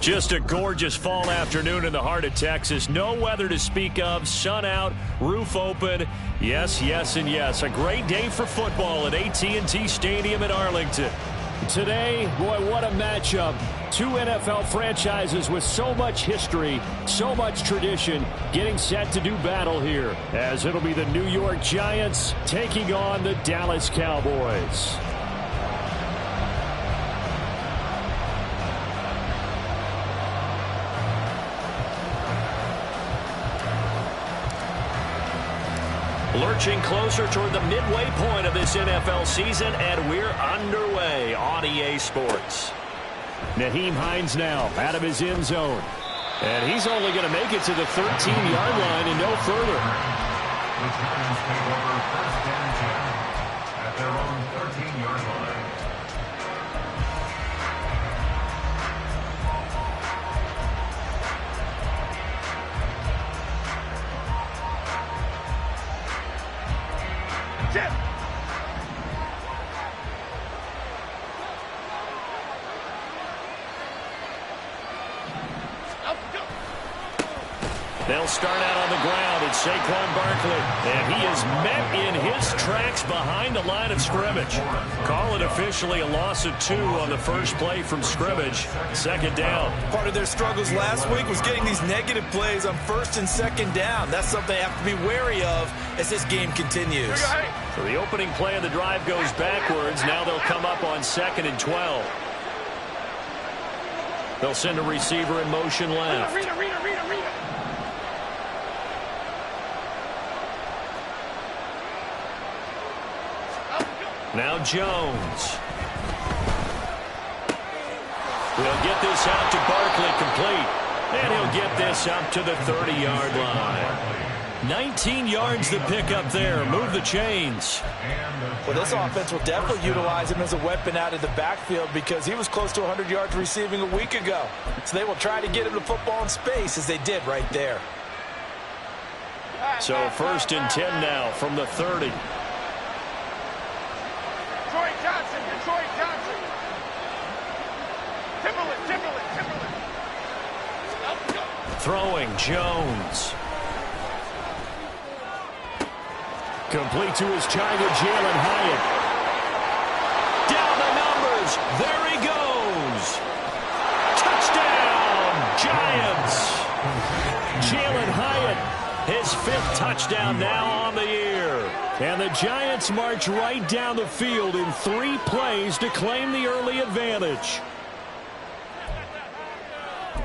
Just a gorgeous fall afternoon in the heart of Texas. No weather to speak of. Sun out, roof open. Yes, yes, and yes. A great day for football at AT&T Stadium in Arlington. Today, boy, what a matchup. Two NFL franchises with so much history, so much tradition, getting set to do battle here, as it'll be the New York Giants taking on the Dallas Cowboys. Lurching closer toward the midway point of this NFL season, and we're underway on EA Sports. Nyheim Hines now out of his end zone. And he's only going to make it to the 13-yard line and no further. Returns take over first and 10 at their own 13-yard line. They'll start out on the ground. It's Saquon Barkley. And he is met in his tracks behind the line of scrimmage. Call it officially a loss of 2 on the first play from scrimmage. Second down. Part of their struggles last week was getting these negative plays on first and second down. That's something they have to be wary of as this game continues. So the opening play of the drive goes backwards. Now they'll come up on 2nd and 12. They'll send a receiver in motion left. Now Jones. We'll get this out to Barkley complete. And he'll get this up to the 30-yard line. 19 yards to pick up there. Move the chains. Well, this offense will definitely utilize him as a weapon out of the backfield because he was close to 100 yards receiving a week ago. So they will try to get him the football in space as they did right there. So 1st and 10 now from the 30. Throwing Jones. Complete to his China, Jalen Hyatt. Down the numbers. There he goes. Touchdown, Giants. Jalen Hyatt, his 5th touchdown now on the year. And the Giants march right down the field in 3 plays to claim the early advantage.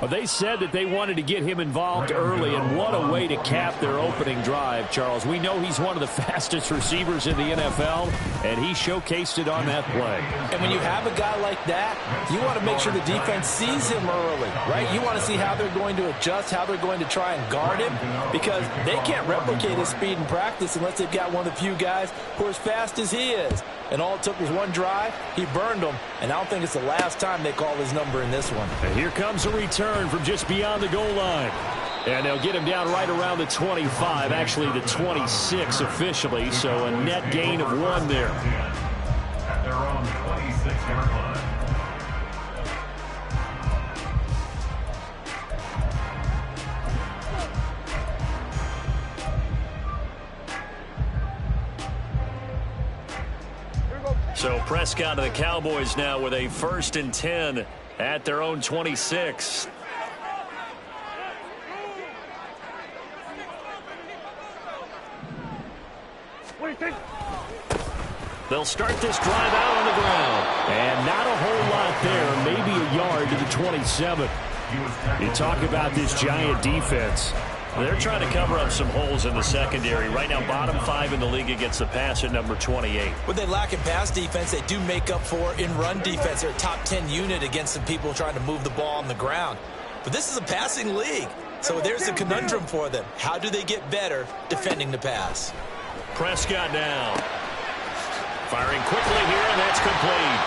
Well, they said that they wanted to get him involved early, and what a way to cap their opening drive, Charles. We know he's one of the fastest receivers in the NFL, and he showcased it on that play. And when you have a guy like that, you want to make sure the defense sees him early, right? You want to see how they're going to adjust, how they're going to try and guard him, because they can't replicate his speed in practice unless they've got one of the few guys who are as fast as he is. And all it took was one drive. He burned them, and I don't think it's the last time they call his number in this one. And here comes a return from just beyond the goal line. And they'll get him down right around the 25, actually the 26 officially, so a net gain of 1 there. At their own 26-yard line. So Prescott to the Cowboys now with a 1st and 10 at their own 26. They'll start this drive out on the ground. And not a whole lot there, maybe a yard to the 27. You talk about this Giant defense. They're trying to cover up some holes in the secondary. Right now, bottom 5 in the league against the pass at number 28. When they lack in pass defense, they do make up for in run defense. They're a top 10 unit against some people trying to move the ball on the ground. But this is a passing league. So there's the conundrum for them. How do they get better defending the pass? Prescott now. Firing quickly here, and that's complete.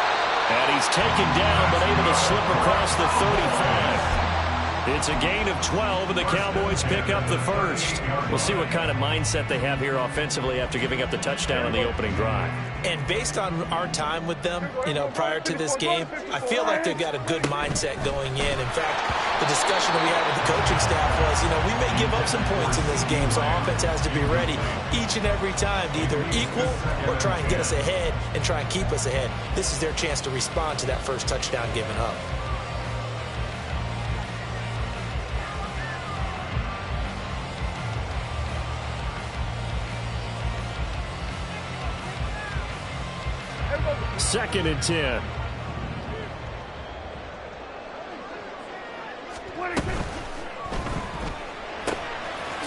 And he's taken down, but able to slip across the 35. It's a gain of 12, and the Cowboys pick up the first. We'll see what kind of mindset they have here offensively after giving up the touchdown on the opening drive. And based on our time with them, prior to this game, I feel like they've got a good mindset going in. In fact, the discussion that we had with the coaching staff was, we may give up some points in this game, so our offense has to be ready each and every time to either equal or try and get us ahead and try and keep us ahead. This is their chance to respond to that first touchdown given up. Second and 10.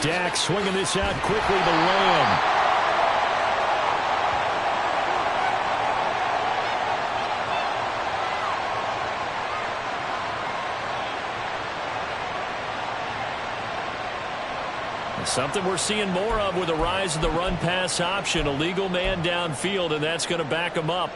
Dak swinging this out quickly to Lamb. Something we're seeing more of with the rise of the run-pass option. A legal man downfield, and that's going to back him up.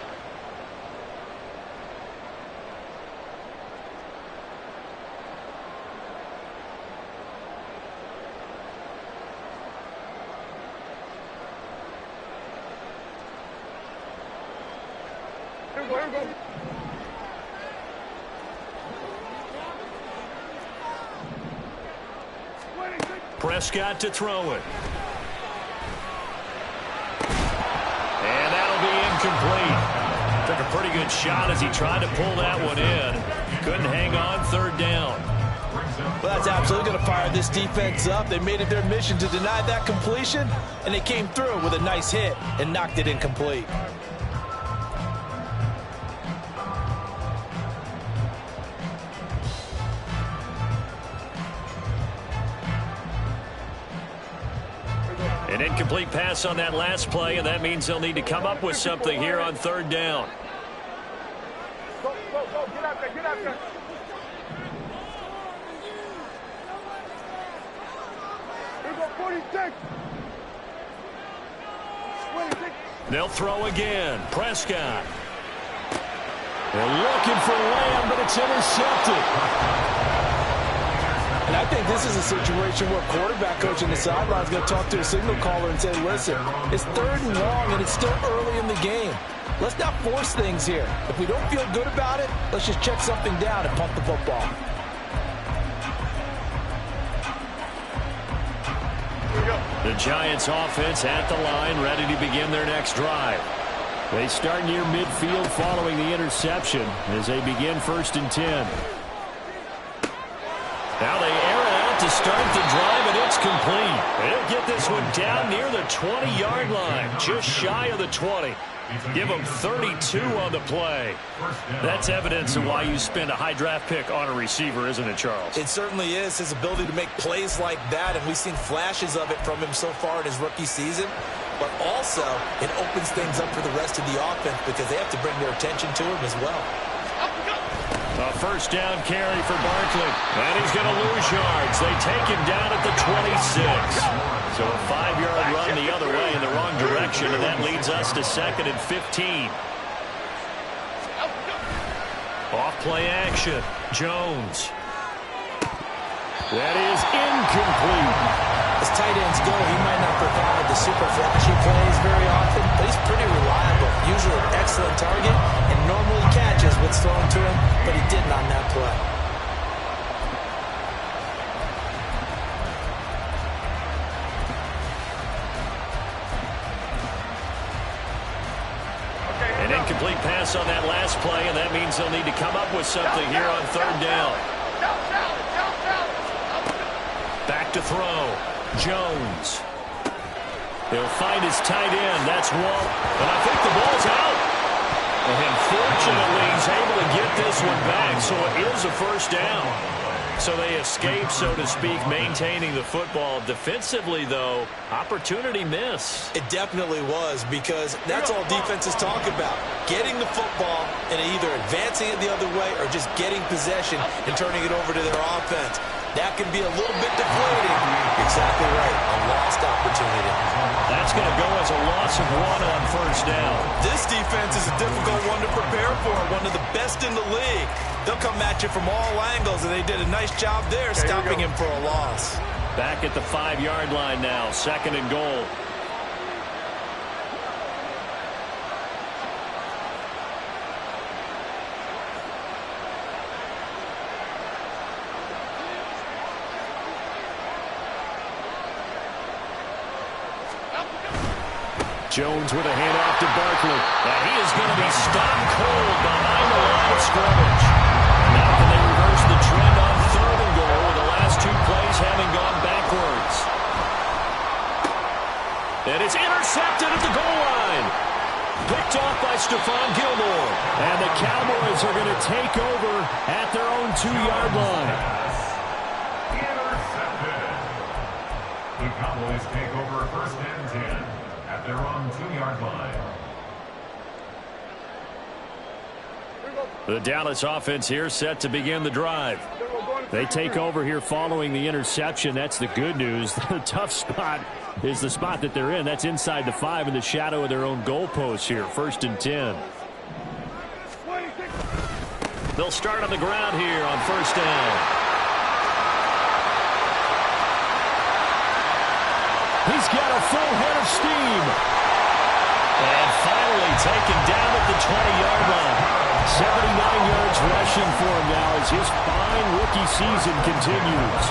Prescott to throw it. And that'll be incomplete. Took a pretty good shot as he tried to pull that one in. Couldn't hang on, third down. Well, that's absolutely going to fire this defense up. They made it their mission to deny that completion, and they came through with a nice hit and knocked it incomplete. An incomplete pass on that last play, and that means they'll need to come up with something here on third down. Go, get out there, get out there. Here we go, 46. 26. They'll throw again. Prescott. They're looking for Lamb, but it's intercepted. And I think this is a situation where quarterback coach in the sideline is going to talk to a signal caller and say, listen, it's third and long, and it's still early in the game. Let's not force things here. If we don't feel good about it, let's just check something down and pump the football. The Giants offense at the line, ready to begin their next drive. They start near midfield following the interception as they begin 1st and 10. Now they air it out to start the drive, and it's complete. They'll get this one down near the 20-yard line, just shy of the 20. Give them 32 on the play. That's evidence of why you spend a high draft pick on a receiver, isn't it, Charles? It certainly is, his ability to make plays like that, and we've seen flashes of it from him so far in his rookie season. But also, it opens things up for the rest of the offense because they have to bring their attention to him as well. A first down carry for Barkley. And he's going to lose yards. They take him down at the 26. So a 5-yard run the other way in the wrong direction, and that leads us to 2nd and 15. Off play action. Jones. That is incomplete. As tight ends go, he might not provide the super flashy plays very often, but he's pretty reliable. Usually an excellent target and normally catches what's thrown to him, but he didn't on that play. An incomplete pass on that last play, and that means they'll need to come up with something here on third down. Back to throw. Jones. He'll find his tight end. That's Walt. And I think the ball's out. And fortunately, he's able to get this one back, so it is a first down. So they escape, so to speak, maintaining the football. Defensively, though, opportunity miss. It definitely was, because that's all defenses talk about. Getting the football and either advancing it the other way or just getting possession and turning it over to their offense. That can be a little bit deflating. Exactly right. A lost opportunity. That's going to go as a loss of 1 on first down. This defense is a difficult one to prepare for. One of the best in the league. they'll come at you from all angles, and they did a nice job there stopping him for a loss. Back at the 5-yard line now, 2nd and goal. Jones with a handoff to Barkley. And he is going to be stopped cold behind the line of scrimmage. Now can they reverse the trend on 3rd and goal with the last 2 plays having gone backwards? And it's intercepted at the goal line. Picked off by Stephon Gilmore. And the Cowboys are going to take over at their own 2-yard line. Intercepted. The Cowboys take over 1st and 10 at their own 2-yard line. The Dallas offense here set to begin the drive. They take over here following the interception. That's the good news. The tough spot is the spot that they're in. That's inside the 5 in the shadow of their own goalpost here. 1st and 10. They'll start on the ground here on 1st down. He's got a full head of steam. And finally taken down at the 20-yard line. 79 yards rushing for him now as his fine rookie season continues.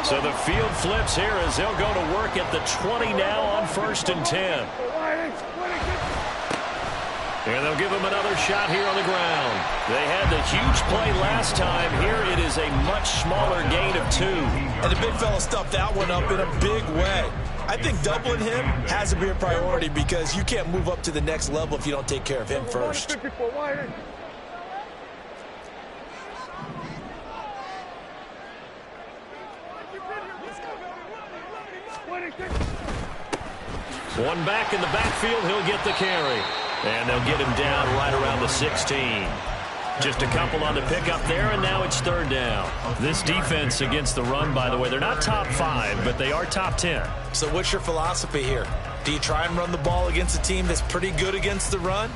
So the field flips here as they'll go to work at the 20 now on 1st and 10. And they'll give him another shot here on the ground. They had the huge play last time. Here it is a much smaller gain of 2. And the big fella stuffed that one up in a big way. I think doubling him has to be a priority because you can't move up to the next level if you don't take care of him first. One back in the backfield, he'll get the carry. And they'll get him down right around the 16. Just a couple on the pickup there, and now it's 3rd down. This defense against the run, by the way, they're not top 5, but they are top 10. So what's your philosophy here? Do you try and run the ball against a team that's pretty good against the run?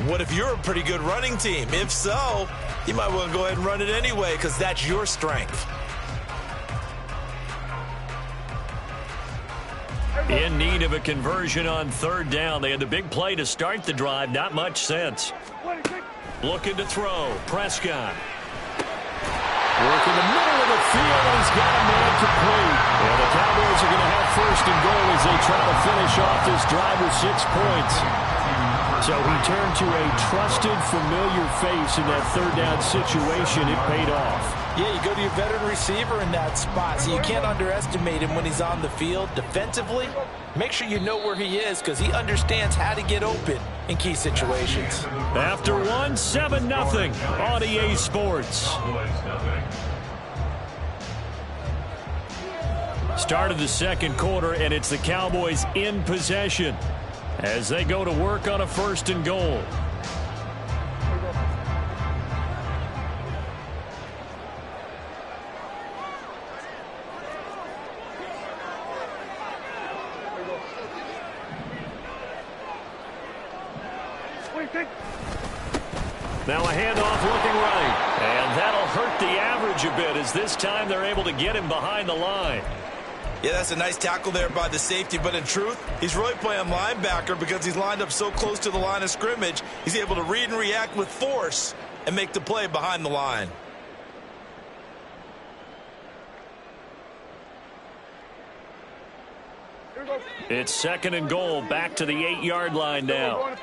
What if you're a pretty good running team? If so, you might want to go ahead and run it anyway because that's your strength. In need of a conversion on 3rd down. They had the big play to start the drive. Not much sense. Looking to throw. Prescott. Work in the middle of the field, and he's got a man complete. And the Cowboys are going to have 1st and goal as they try to finish off this drive with 6 points. So he turned to a trusted, familiar face in that 3rd down situation. It paid off. Yeah, you go to your veteran receiver in that spot, so you can't underestimate him when he's on the field. Defensively, make sure you know where he is because he understands how to get open in key situations. After 1, 7-0 on EA Sports. Start of the 2nd quarter, and it's the Cowboys in possession as they go to work on a 1st and goal. Now a handoff looking right. And that'll hurt the average a bit as this time they're able to get him behind the line. Yeah, that's a nice tackle there by the safety, but in truth, he's really playing linebacker because he's lined up so close to the line of scrimmage, he's able to read and react with force and make the play behind the line. It's 2nd and goal, back to the 8-yard line now.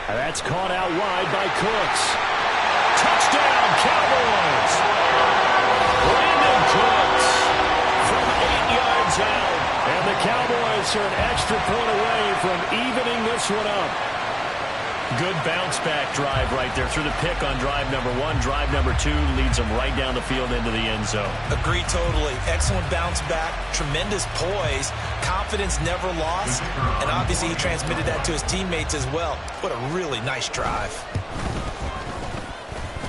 That's caught out wide by Cooks. Touchdown, Cowboys! Brandon Cooks from 8 yards out. And the Cowboys are an extra point away from evening this one up. Good bounce-back drive right there through the pick on drive number 1. Drive number 2 leads them right down the field into the end zone. Agree totally. Excellent bounce back, tremendous poise, confidence never lost, and obviously he transmitted that to his teammates as well. What a really nice drive.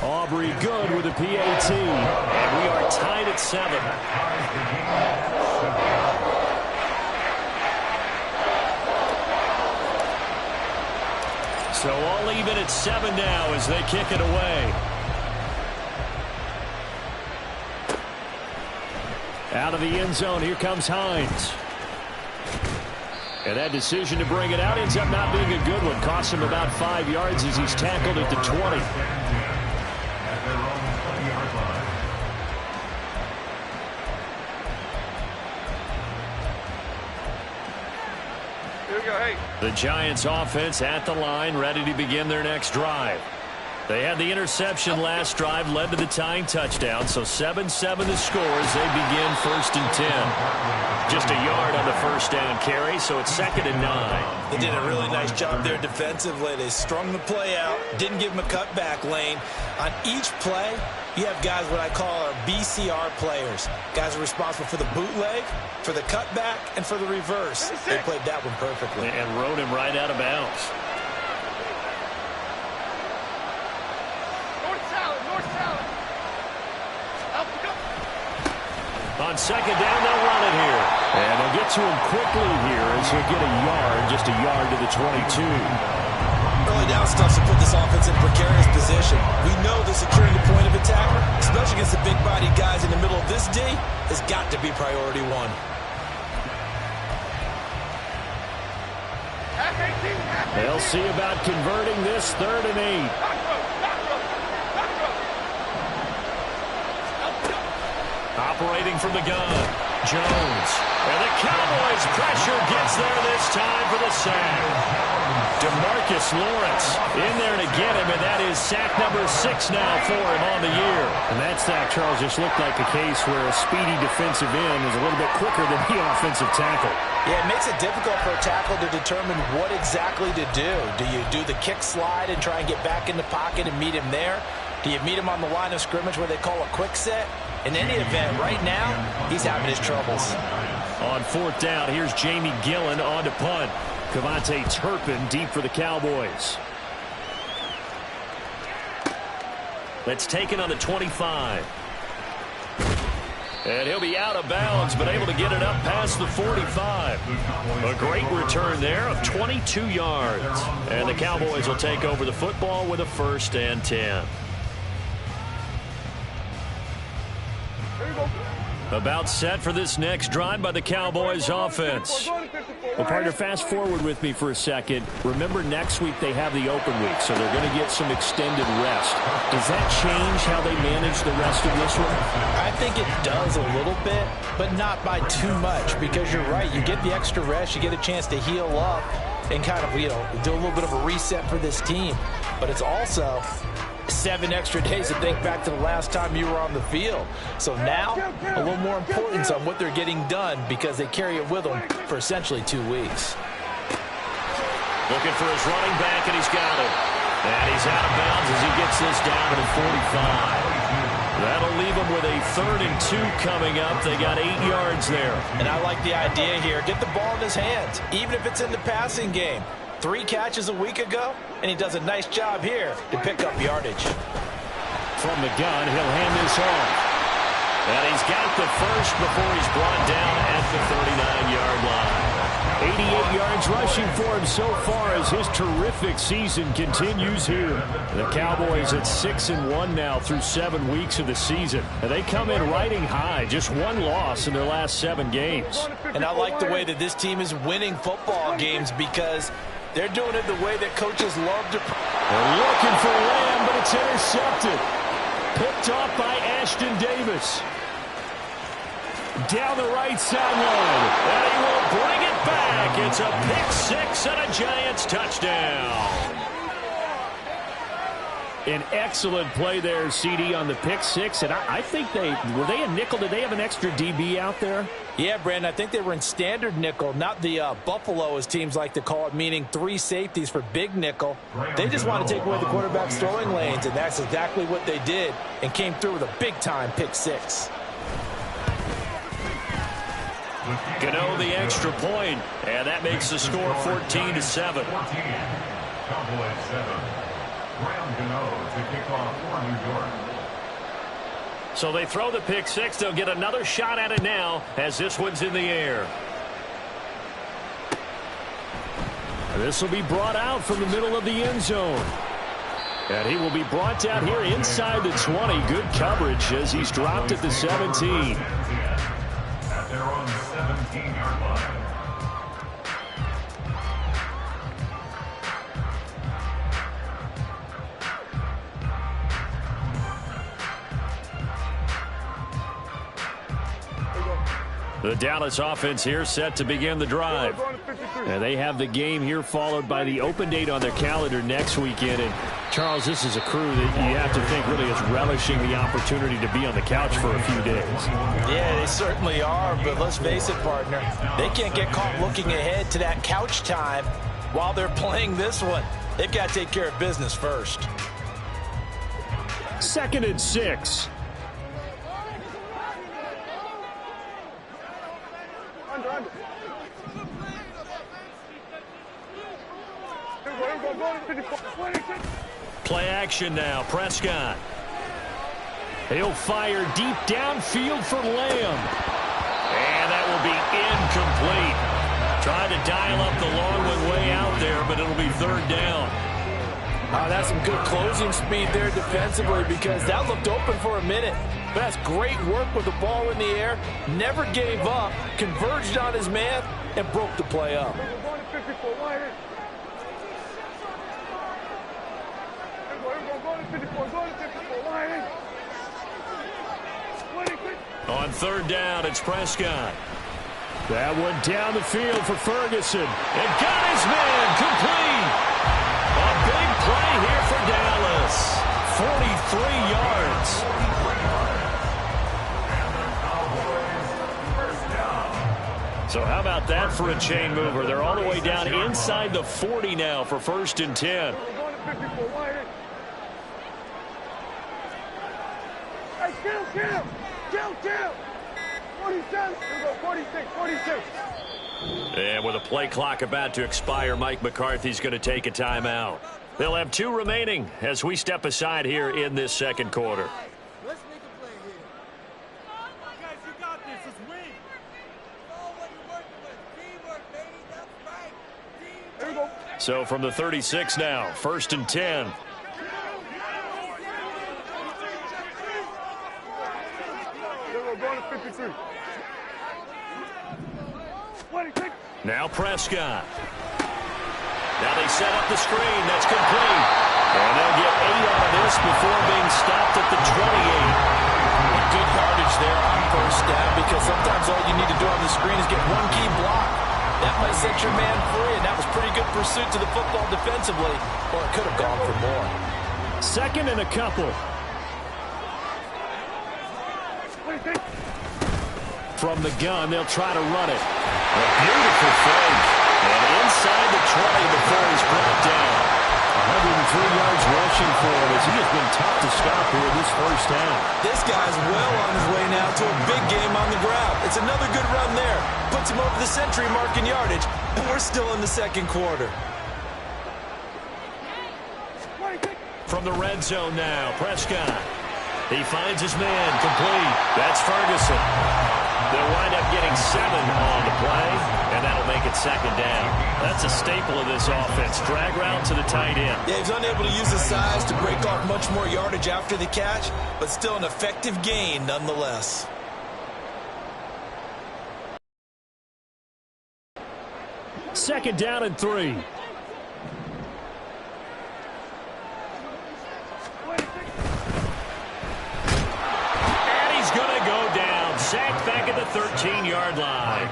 Aubrey good with a PAT. And we are tied at 7. So all even at 7 now as they kick it away. Out of the end zone, here comes Hines. And that decision to bring it out ends up not being a good one. Costs him about 5 yards as he's tackled at the 20. Here we go, hey. The Giants offense at the line, ready to begin their next drive. They had the interception last drive, led to the tying touchdown, so 7-7 the score as they begin 1st and 10. Just a yard on the first down carry, so it's 2nd and 9. They did a really nice job there defensively. They strung the play out, didn't give him a cutback lane. On each play, you have guys what I call our BCR players. Guys are responsible for the bootleg, for the cutback, and for the reverse. They played that one perfectly. And rode him right out of bounds. On 2nd down, they'll run it here. And they'll get to him quickly here as he'll get a yard, just a yard to the 22. Early down stuff to put this offense in precarious position. We know that securing the point of attack, especially against the big-bodied guys in the middle of this D, has got to be priority one. They'll see about converting this 3rd and 8. Operating from the gun, Jones. And the Cowboys' pressure gets there this time for the sack. DeMarcus Lawrence in there to get him, and that is sack number 6 now for him on the year. And that sack, Charles, just looked like a case where a speedy defensive end is a little bit quicker than the offensive tackle. Yeah, it makes it difficult for a tackle to determine what exactly to do. Do you do the kick slide and try and get back in the pocket and meet him there? Do you meet him on the line of scrimmage where they call a quick set? In any event, right now, he's having his troubles. On 4th down, here's Jamie Gillen on to punt. Cavante Turpin deep for the Cowboys. That's taken on the 25. And he'll be out of bounds, but able to get it up past the 45. A great return there of 22 yards. And the Cowboys will take over the football with a 1st and 10. About set for this next drive by the Cowboys offense. Well, partner, fast forward with me for a second. Remember, next week they have the open week, so they're going to get some extended rest. Does that change how they manage the rest of this one? I think it does a little bit, but not by too much, because you're right. You get the extra rest, you get a chance to heal up and kind of, do a little bit of a reset for this team. But it's also 7 extra days to think back to the last time you were on the field. So now, a little more importance on what they're getting done because they carry it with them for essentially 2 weeks. Looking for his running back, and he's got it. And he's out of bounds as he gets this down to the 45. That'll leave him with a 3rd and 2 coming up. They got 8 yards there. And I like the idea here. Get the ball in his hands, even if it's in the passing game. 3 catches a week ago, and he does a nice job here to pick up yardage. From the gun, he'll hand this off. And he's got the first before he's brought down at the 39-yard line. 88 yards rushing for him so far as his terrific season continues here. The Cowboys at 6-1 now through 7 weeks of the season. And they come in riding high, just 1 loss in their last 7 games. And I like the way that this team is winning football games because they're doing it the way that coaches love to. They're looking for Lamb, but it's intercepted. Picked off by Ashton Davis. Down the right sideline. And he will bring it back. It's a pick-6 and a Giants touchdown. An excellent play there, CD, on the pick-6. And I think were they a nickel? Did they have an extra DB out there? Yeah, Brandon, I think they were in standard nickel, not the Buffalo, as teams like to call it, meaning 3 safeties for big nickel. They just want to take away the quarterback's throwing lanes, and that's exactly what they did and came through with a big-time pick-6. Gano the extra point, and that makes the score 14-7. Cowboys 7. Graham Gano to kick off for New York. So they throw the pick-6. They'll get another shot at it now as this one's in the air. This will be brought out from the middle of the end zone. And he will be brought down here inside the 20. Good coverage as he's dropped at the 17. At their own 17-yard line. The Dallas offense here set to begin the drive. And they have the game here followed by the open date on their calendar next weekend. And Charles, this is a crew that you have to think really is relishing the opportunity to be on the couch for a few days. Yeah, they certainly are, but let's face it, partner. They can't get caught looking ahead to that couch time while they're playing this one. They've got to take care of business first. 2nd and 6. Play action now. Prescott. He'll fire deep downfield for Lamb. And that will be incomplete. Tried to dial up the long one way out there, but it'll be 3rd down. That's some good closing speed there defensively because that looked open for a minute. But that's great work with the ball in the air. Never gave up, converged on his man, and broke the play up. On 3rd down, it's Prescott. That one down the field for Ferguson. And got his man complete. A big play here for Dallas. 43 yards. So how about that for a chain mover? They're all the way down inside the 40 now for 1st and 10. Kill. 47. 46. And with a play clock about to expire, Mike McCarthy's going to take a timeout. They'll have 2 remaining as we step aside here in this 2nd quarter. Let's make a play here. Guys, you got this. Just win. Oh, what you're working with. Teamwork, baby. That's right. There we go. So from the 36 now, 1st and 10. Going to 53. Now Prescott. Now they set up the screen. That's complete. And they'll get 8 out of this before being stopped at the 28. Good yardage there on 1st down because sometimes all you need to do on the screen is get one key block. That might set your man free, and that was pretty good pursuit to the football defensively, or it could have gone for more. 2nd and a couple. From the gun, they'll try to run it. A beautiful fake. And inside the 20 before he's brought down. 103 yards rushing for him as he has been tough to stop here this 1st half. This guy's well on his way now to a big game on the ground. It's another good run there. Puts him over the century mark in yardage, and we're still in the 2nd quarter. From the red zone now, Prescott. He finds his man complete. That's Ferguson. They'll wind up getting 7 on the play, and that'll make it 2nd down. That's a staple of this offense. Drag route to the tight end. Yeah, he's unable to use his size to break off much more yardage after the catch, but still an effective gain nonetheless. Second down and 3. Sacked back at the 13-yard line.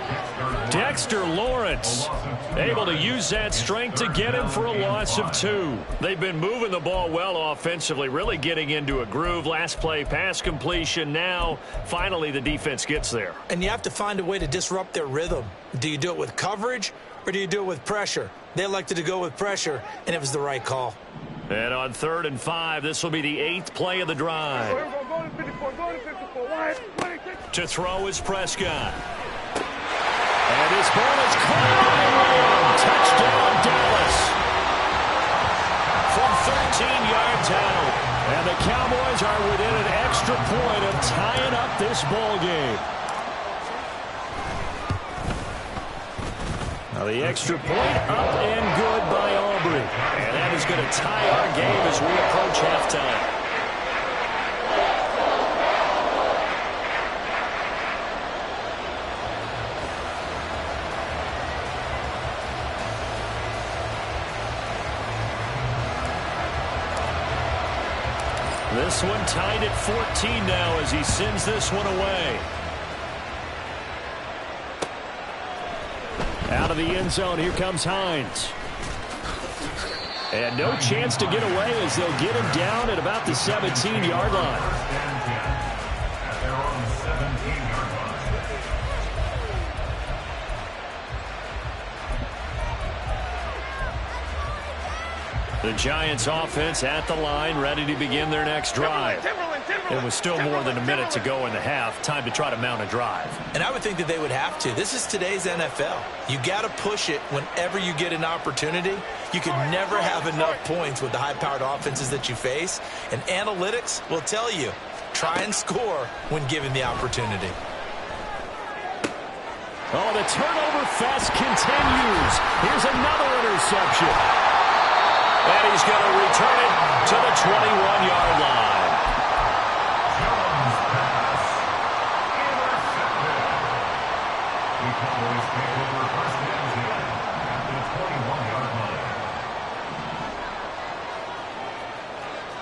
Dexter Lawrence able to use that strength to get him for a loss of 2. They've been moving the ball well offensively, really getting into a groove. Last play, pass completion. Now, finally, the defense gets there. And you have to find a way to disrupt their rhythm. Do you do it with coverage or do you do it with pressure? They elected to go with pressure, and it was the right call. And on 3rd and 5, this will be the 8th play of the drive. To throw is Prescott. And this ball is caught by Lamb. Touchdown, Dallas. From 13 yards out. And the Cowboys are within an extra point of tying up this ball game. Now The extra point up and good by Aubrey. And that is going to tie our game as we approach halftime. This one tied at 14 now as he sends this one away. Out of the end zone, here comes Hines. And no chance to get away as they'll get him down at about the 17-yard line. At their own 17-yard line. The Giants offense at the line, ready to begin their next drive. It was still more than a minute to go in the half. Time to try to mount a drive. And I would think that they would have to. This is today's NFL. You got to push it whenever you get an opportunity. You can never have enough points with the high-powered offenses that you face. And analytics will tell you, try and score when given the opportunity. Oh, the turnover fest continues. Here's another interception. And he's going to return it to the 21-yard line. Jones pass. Intercepted. The Cowboys take over first and 10 at the 21-yard line.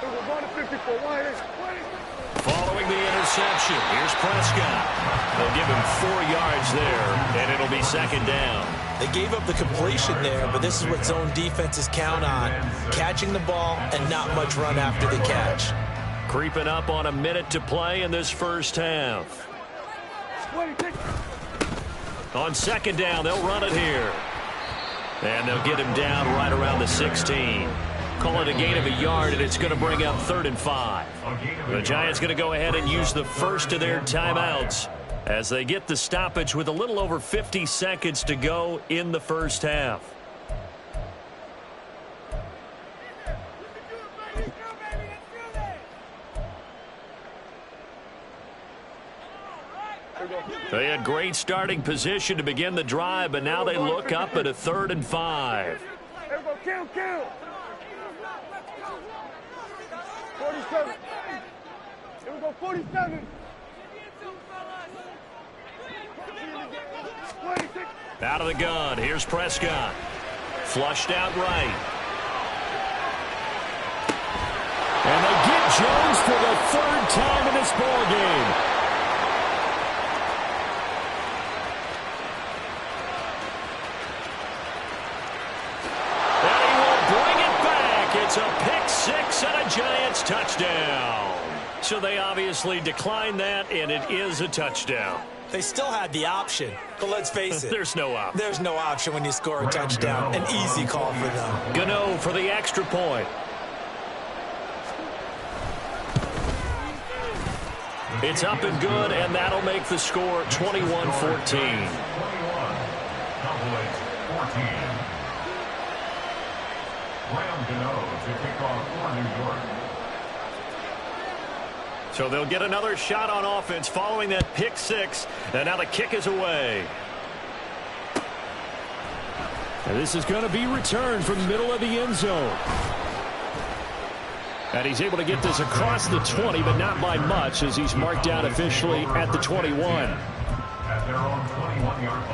We're going to 54. Following the interception, here's Prescott. They'll give him 4 yards there, and it'll be second down. They gave up the completion there, but this is what zone defenses count on. Catching the ball and not much run after the catch. Creeping up on a minute to play in this first half. On second down, they'll run it here. And they'll get him down right around the 16. Call it a gain of a yard, and it's going to bring up 3rd and 5. The Giants going to go ahead and use the first of their timeouts as they get the stoppage with a little over 50 seconds to go in the first half. They had great starting position to begin the drive, but now they look up at a 3rd and 5. Count. 47. Here we go, 47. 26. Out of the gun, here's Prescott. Flushed out right. And they get Jones for the 3rd time in this ball game. And he will bring it back. It's a pick 6 and a Giants touchdown. So they obviously declined that, and it is a touchdown. They still had the option, but let's face it. There's no option. There's no option when you score a touchdown. An easy call for them. Gano for the extra point. It's up and good, and that'll make the score 21-14. 21. Cowboys 14. Graham Gano to kick off for New York. So they'll get another shot on offense following that pick 6, and now the kick is away. And this is going to be returned from the middle of the end zone. And he's able to get this across the 20, but not by much, as he's marked down officially at the 21. At their own 21-yard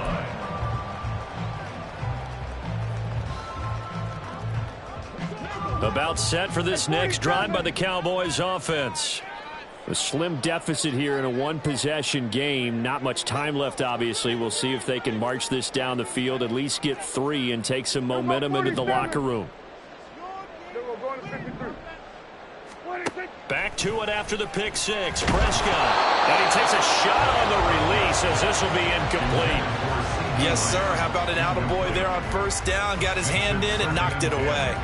line. About set for this next drive by the Cowboys offense. A slim deficit here in a one-possession game. Not much time left, obviously. We'll see if they can march this down the field, at least get 3, and take some momentum into the locker room. Back to it after the pick 6. Prescott. And he takes a shot on the release as this will be incomplete. Yes, sir. How about an attaboy there on first down? Got his hand in and knocked it away.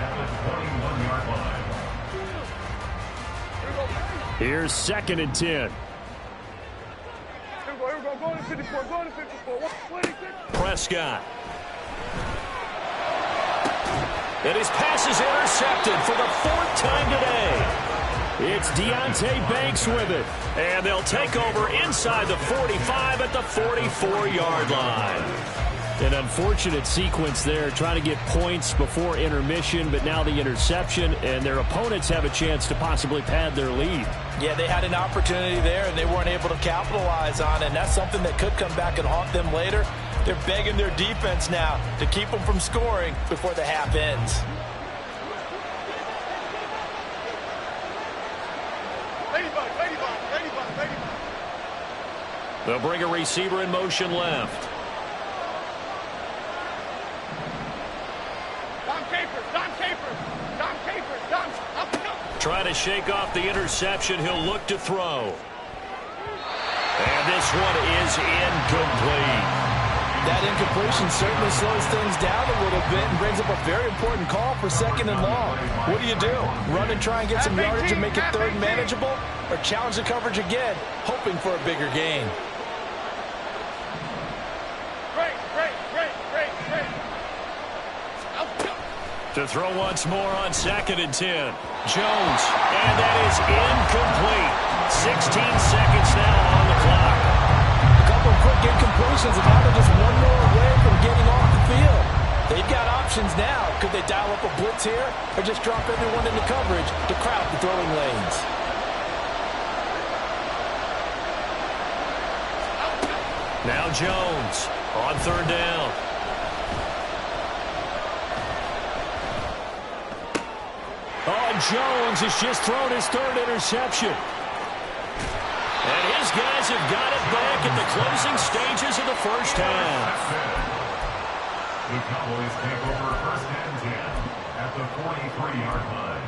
Here's 2nd and 10. Here we go. Go to 54. Go to 54. 26. Prescott. And his pass is intercepted for the 4th time today. It's Deonte Banks with it. And they'll take over inside the 45 at the 44-yard line. An unfortunate sequence there, trying to get points before intermission, but now the interception, and their opponents have a chance to possibly pad their lead. Yeah, they had an opportunity there, and they weren't able to capitalize on it, and that's something that could come back and haunt them later. They're begging their defense now to keep them from scoring before the half ends. They'll bring a receiver in motion left. Trying to shake off the interception. He'll look to throw. And this one is incomplete. That incompletion certainly slows things down a little bit and brings up a very important call for 2nd and long. What do? Run and try and get some yardage and make it 3rd and manageable? Or challenge the coverage again, hoping for a bigger gain? To throw once more on 2nd and 10. Jones, and that is incomplete. 16 seconds now on the clock. A couple of quick incompletions, and now they're just one more away from getting off the field. They've got options now. Could they dial up a blitz here, or just drop everyone into coverage to crowd the throwing lanes? Now Jones on 3rd down. Oh, Jones has just thrown his 3rd interception. And his guys have got it back at the closing stages of the first half. The Cowboys take over 1st and 10 at the 43-yard line.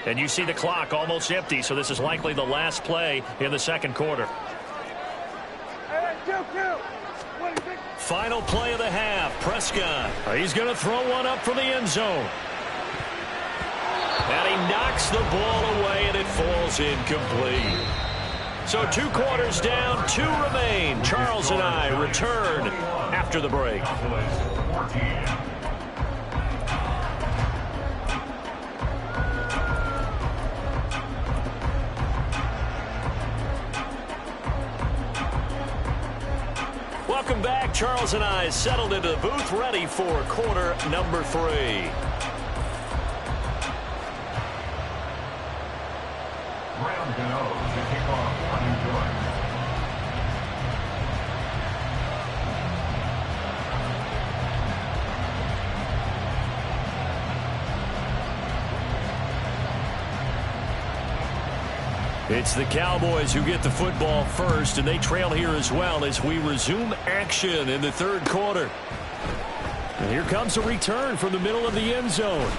And you see the clock almost empty, so this is likely the last play in the 2nd quarter. Final play of the half. Prescott. He's going to throw one up from the end zone. And he knocks the ball away, and it falls incomplete. So 2 quarters down, 2 remain. Charles and I return after the break. Welcome back. Charles and I settled into the booth, ready for quarter number 3. Graham Gano to kick off for New York. It's the Cowboys who get the football first, and they trail here as well as we resume action in the 3rd quarter. And here comes a return from the middle of the end zone.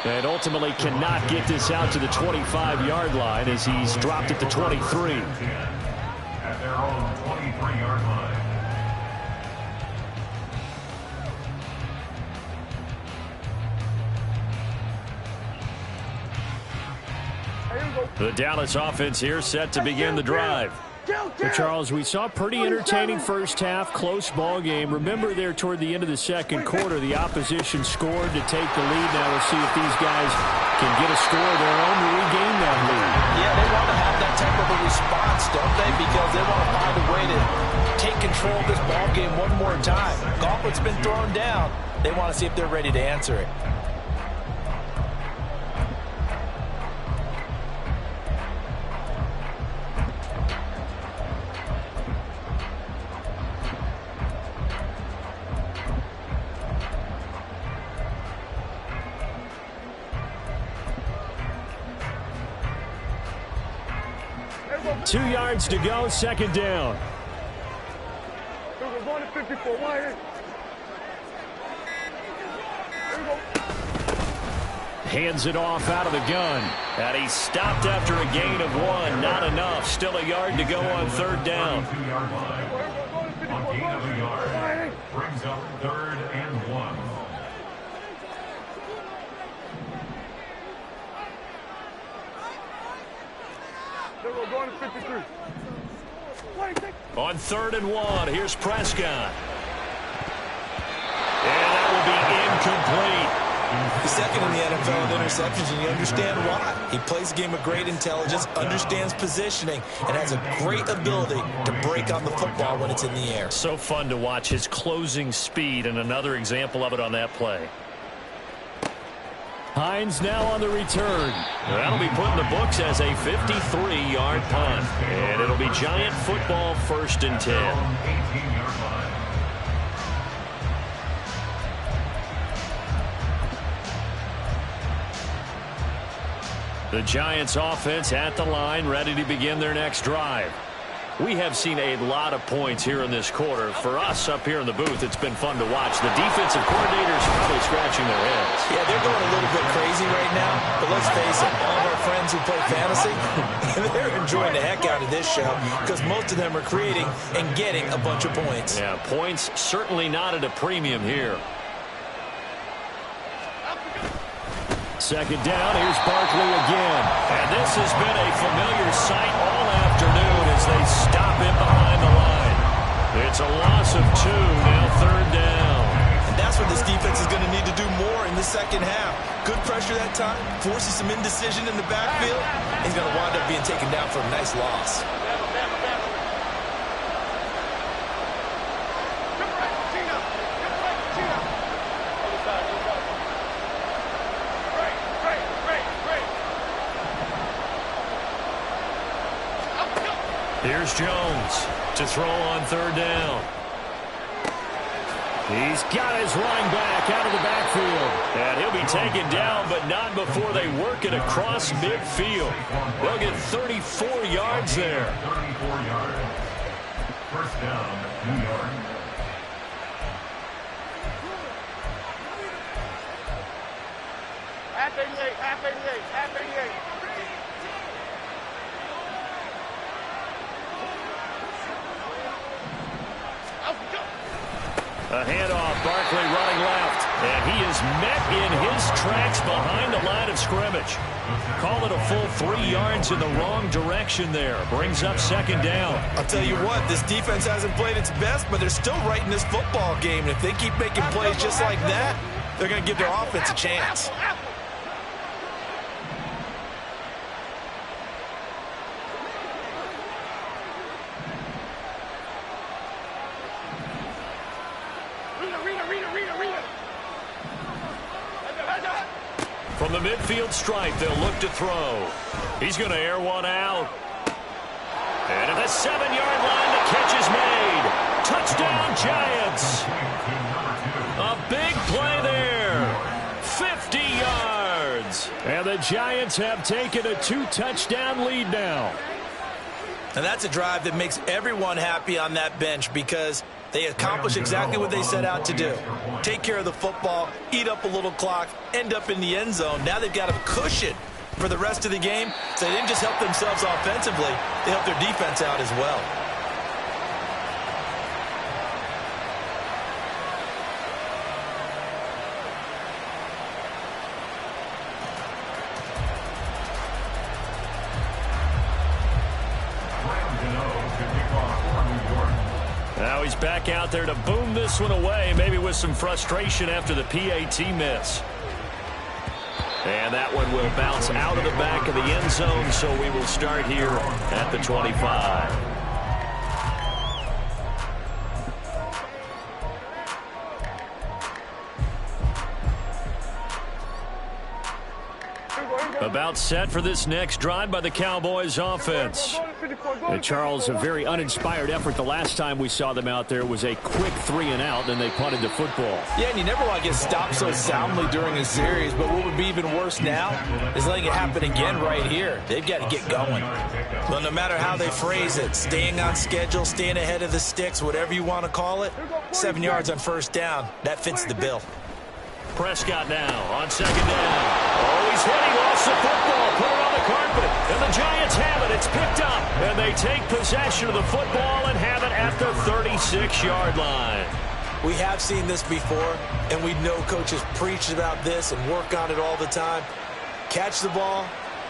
And ultimately cannot get this out to the 25-yard line as he's dropped at the 23. At their own 23-yard line. The Dallas offense here set to begin the drive. Well, Charles, we saw a pretty entertaining first half, close ball game. Remember there toward the end of the 2nd quarter, the opposition scored to take the lead. Now we'll see if these guys can get a score of their own to regain that lead. Yeah, they want to have that type of a response, don't they? Because they want to find a way to take control of this ball game one more time. Gauntlet's been thrown down. They want to see if they're ready to answer it. Two yards to go, 2nd down. Hands it off out of the gun. And he stopped after a gain of 1. Not enough. Still a yard to go on 3rd down. 2-yard line. On gain of a yard. Brings up 3rd and 1. Going to 53. On 3rd and 1, here's Prescott. And that will be incomplete. He's second in the NFL in interceptions, and you understand why. He plays a game of great intelligence, understands positioning, and has a great ability to break on the football when it's in the air. So fun to watch his closing speed, and another example of it on that play. Hines now on the return. That'll be put in the books as a 53-yard punt. And it'll be Giant football, 1st and 10. 18-yard line. The Giants offense at the line, ready to begin their next drive. We have seen a lot of points here in this quarter. For us up here in the booth, it's been fun to watch. The defensive coordinators probably scratching their heads. Yeah, they're going a little bit crazy right now, but let's face it, all of our friends who play fantasy, they're enjoying the heck out of this show because most of them are creating and getting a bunch of points. Yeah, points certainly not at a premium here. Second down, here's Barkley again. And this has been a familiar sight all afternoon as they stop him behind the line. It's a loss of 2, now 3rd down. And that's what this defense is going to need to do more in the second half. Good pressure that time, forces some indecision in the backfield. He's going to wind up being taken down for a nice loss. Here's Jones to throw on 3rd down. He's got his running back out of the backfield. And he'll be taken down, but not before they work it across midfield. They'll get 34 yards there. 34 yards. 1st down, New York. Half 88, half 88, half 88. A handoff, Barkley running left. And he is met in his tracks behind the line of scrimmage. Call it a full 3 yards in the wrong direction there. Brings up 2nd down. I'll tell you what, this defense hasn't played its best, but they're still right in this football game. And if they keep making plays just like that, they're going to give their offense a chance. From the midfield stripe, they'll look to throw. He's going to air one out. And at the 7-yard line, the catch is made. Touchdown, Giants. A big play there. 50 yards. And the Giants have taken a 2-touchdown lead now. And that's a drive that makes everyone happy on that bench because they accomplish exactly what they set out to do. Take care of the football, eat up a little clock, end up in the end zone. Now they've got a cushion for the rest of the game. So they didn't just help themselves offensively, they helped their defense out as well. Now he's back out there to boom this one away, maybe with some frustration after the PAT miss. And that one will bounce out of the back of the end zone, so we will start here at the 25. About set for this next drive by the Cowboys offense. And Charles, a very uninspired effort. The last time we saw them out there was a quick 3-and-out, then they punted the football. Yeah, and you never want to get stopped so soundly during a series, but what would be even worse now is letting it happen again right here. They've got to get going. Well, no matter how they phrase it, staying on schedule, staying ahead of the sticks, whatever you want to call it, 7 yards on 1st down, that fits the bill. Prescott now on 2nd down. Oh, he's hit. He lost the football. Put it on the carpet. And the Giants have it. It's picked up. And they take possession of the football and have it at the 36-yard line. We have seen this before, and we know coaches preach about this and work on it all the time. Catch the ball.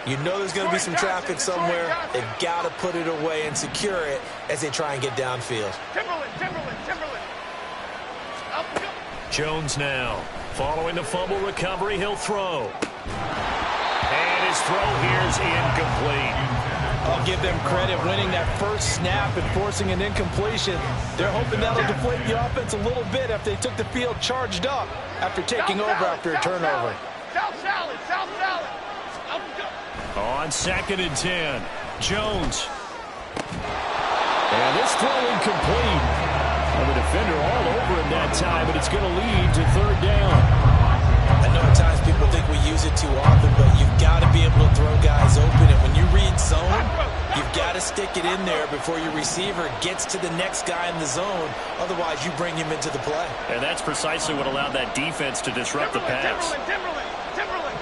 You know there's going to be some traffic somewhere. They've got to put it away and secure it as they try and get downfield. Timberland. Jones now Following the fumble recovery, he'll throw. And his throw here is incomplete. I'll give them credit winning that first snap and forcing an incompletion. They're hoping that'll deflate the offense a little bit after they took the field charged up after taking over after a turnover. South salad, South salad. On 2nd and 10, Jones. And this throw incomplete. Well, the defender all over him that time, but it's going to lead to 3rd down. I know at times people think we use it too often, but you've got to be able to throw guys open. And when you read zone, you've got to stick it in there before your receiver gets to the next guy in the zone. Otherwise, you bring him into the play. And that's precisely what allowed that defense to disrupt the pass. Timberland. Detroit.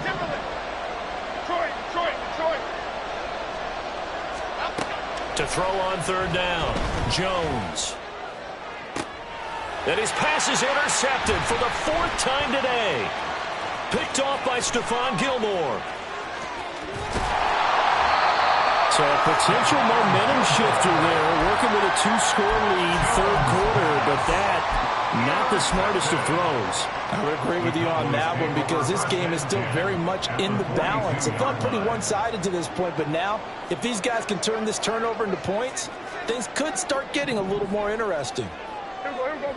To throw on 3rd down, Jones. And his pass is intercepted for the 4th time today. Picked off by Stephon Gilmore. So a potential momentum shifter there, working with a 2-score lead, 3rd quarter, but that, not the smartest of throws. I would agree with you on that one because this game is still very much in the balance. It felt pretty one-sided to this point, but now, if these guys can turn this turnover into points, things could start getting a little more interesting. Here we go.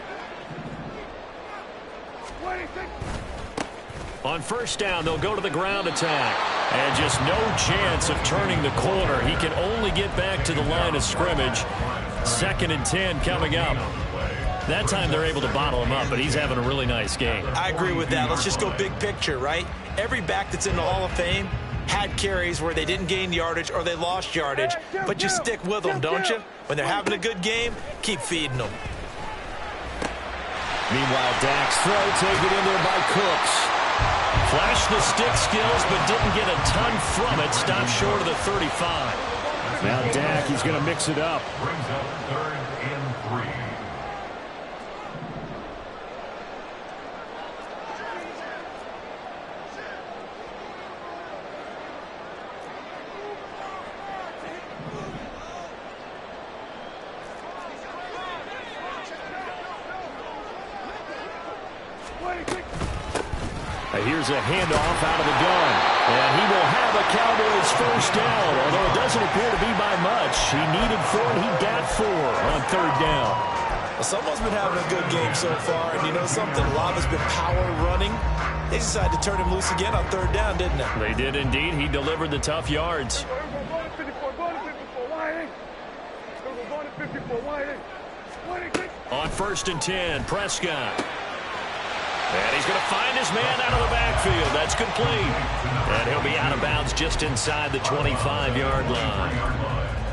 On 1st down, they'll go to the ground attack. And just no chance of turning the corner. He can only get back to the line of scrimmage. 2nd and 10 coming up. That time they're able to bottle him up, but he's having a really nice game. I agree with that. Let's just go big picture, right? Every back that's in the Hall of Fame had carries where they didn't gain yardage or they lost yardage, but you stick with them, don't you? When they're having a good game, keep feeding them. Meanwhile, Dak's throw taken in there by Cooks. Flashed the stick skills, but didn't get a ton from it. Stopped short of the 35. Now Dak, he's going to mix it up. Brings up 3rd and 3. Here's a handoff out of the gun. And he will have a Cowboys 1st down, although it doesn't appear to be by much. He needed 4, and he got 4 on 3rd down. Well, someone's been having a good game so far, and you know something? A lot of it's been power running. They decided to turn him loose again on 3rd down, didn't they? They did indeed. He delivered the tough yards. On 1st and 10, Prescott. And he's going to find his man out of the backfield. That's complete. And he'll be out of bounds just inside the 25-yard line.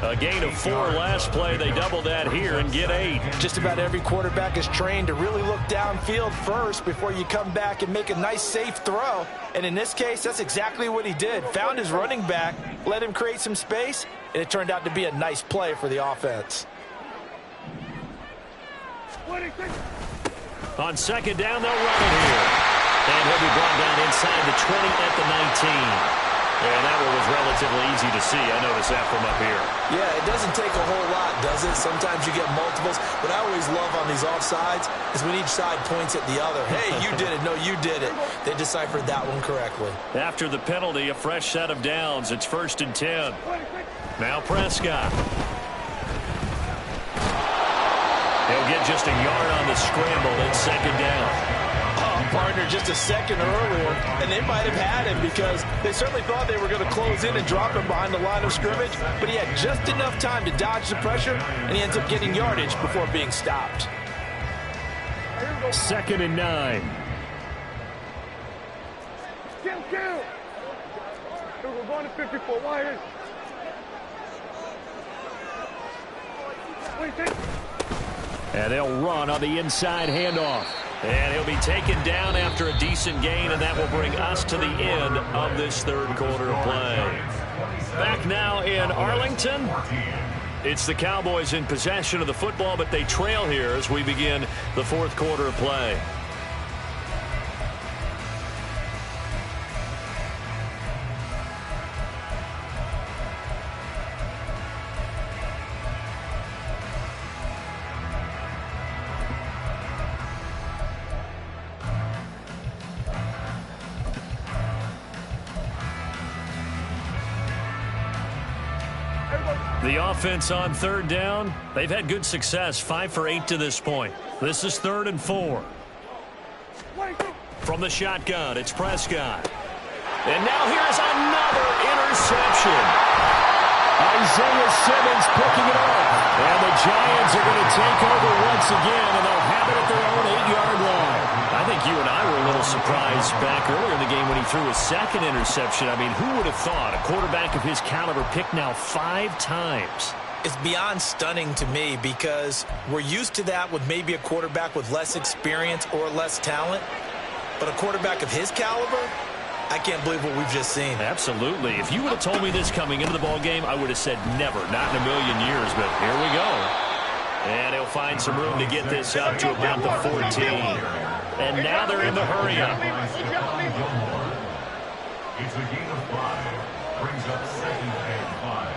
A gain of 4 last play. They double that here and get 8. Just about every quarterback is trained to really look downfield first before you come back and make a nice, safe throw. And in this case, that's exactly what he did. Found his running back, let him create some space, and it turned out to be a nice play for the offense. On 2nd down, they'll run it here. And he'll be brought down inside the 20 at the 19. And that one was relatively easy to see. I noticed that from up here. Yeah, it doesn't take a whole lot, does it? Sometimes you get multiples. What I always love on these offsides is when each side points at the other. Hey, you did it. No, you did it. They deciphered that one correctly. After the penalty, a fresh set of downs. It's 1st and 10. Now Prescott. He'll get just a yard on the scramble at 2nd down. Oh, partner, just a second earlier, and they might have had him because they certainly thought they were going to close in and drop him behind the line of scrimmage, but he had just enough time to dodge the pressure, and he ends up getting yardage before being stopped. 2nd and 9. Kill. We're going to 54. Why is? And they'll run on the inside handoff. And he'll be taken down after a decent gain, and that will bring us to the end of this 3rd quarter of play. Back now in Arlington. It's the Cowboys in possession of the football, but they trail here as we begin the 4th quarter of play. The offense on third down, they've had good success, 5 for 8 to this point. This is 3rd and 4. From the shotgun, it's Prescott. And now here's another interception. Isaiah Simmons picking it up. And the Giants are going to take over once again, and they'll have it at their own 8-yard line. I think you and I were a little surprised back earlier in the game when he threw his second interception. I mean, who would have thought a quarterback of his caliber picked now 5 times? It's beyond stunning to me because we're used to that with maybe a quarterback with less experience or less talent. But a quarterback of his caliber, I can't believe what we've just seen. Absolutely. If you would have told me this coming into the ball game, I would have said never, not in a million years. But here we go. And he'll find some room to get this up to about the 14. And now they're in the hurry up. It's a gain of 5. Brings up 2nd and 5.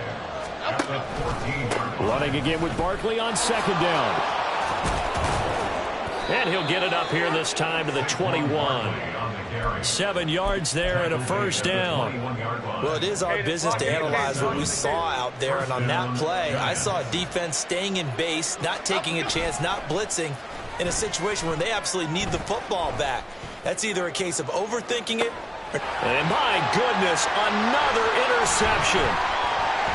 At the 14-yard line. Running again with Barkley on 2nd down. And he'll get it up here this time to the 21. 7 yards there and a 1st down. Well, it is our business to analyze what we saw out there. And on that play, I saw a defense staying in base, not taking a chance, not blitzing in a situation where they absolutely need the football back. That's either a case of overthinking it. And my goodness, another interception.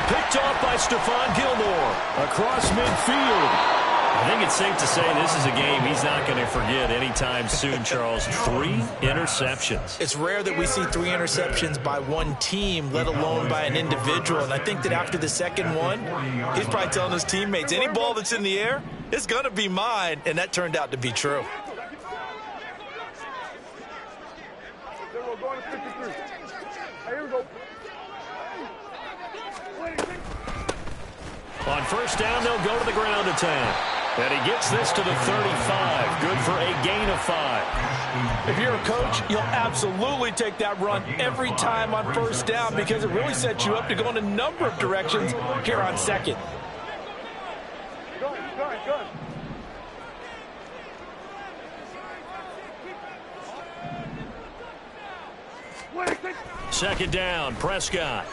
Picked off by Stephon Gilmore across midfield. I think it's safe to say this is a game he's not going to forget anytime soon, Charles. 3 interceptions. It's rare that we see 3 interceptions by one team, let alone by an individual. And I think that after the second one, he's probably telling his teammates, any ball that's in the air, it's going to be mine. And that turned out to be true. On 1st down, they'll go to the ground attack. And he gets this to the 35. Good for a gain of 5. If you're a coach, you'll absolutely take that run every time on 1st down because it really sets you up to go in a number of directions here on 2nd. Second down, Prescott.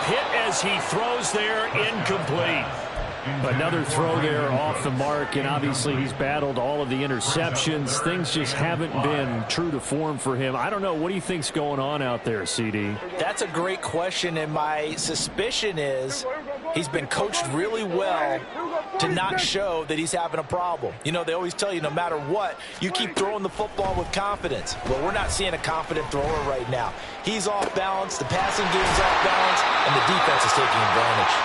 Hit as he throws there, incomplete. Another throw there off the mark, and obviously he's battled all of the interceptions. Things just haven't been true to form for him. I don't know. What do you think's going on out there, CD? That's a great question, and my suspicion is he's been coached really well to not show that he's having a problem. You know, they always tell you no matter what, you keep throwing the football with confidence. Well, we're not seeing a confident thrower right now. He's off balance, the passing game's off balance, and the defense is taking advantage.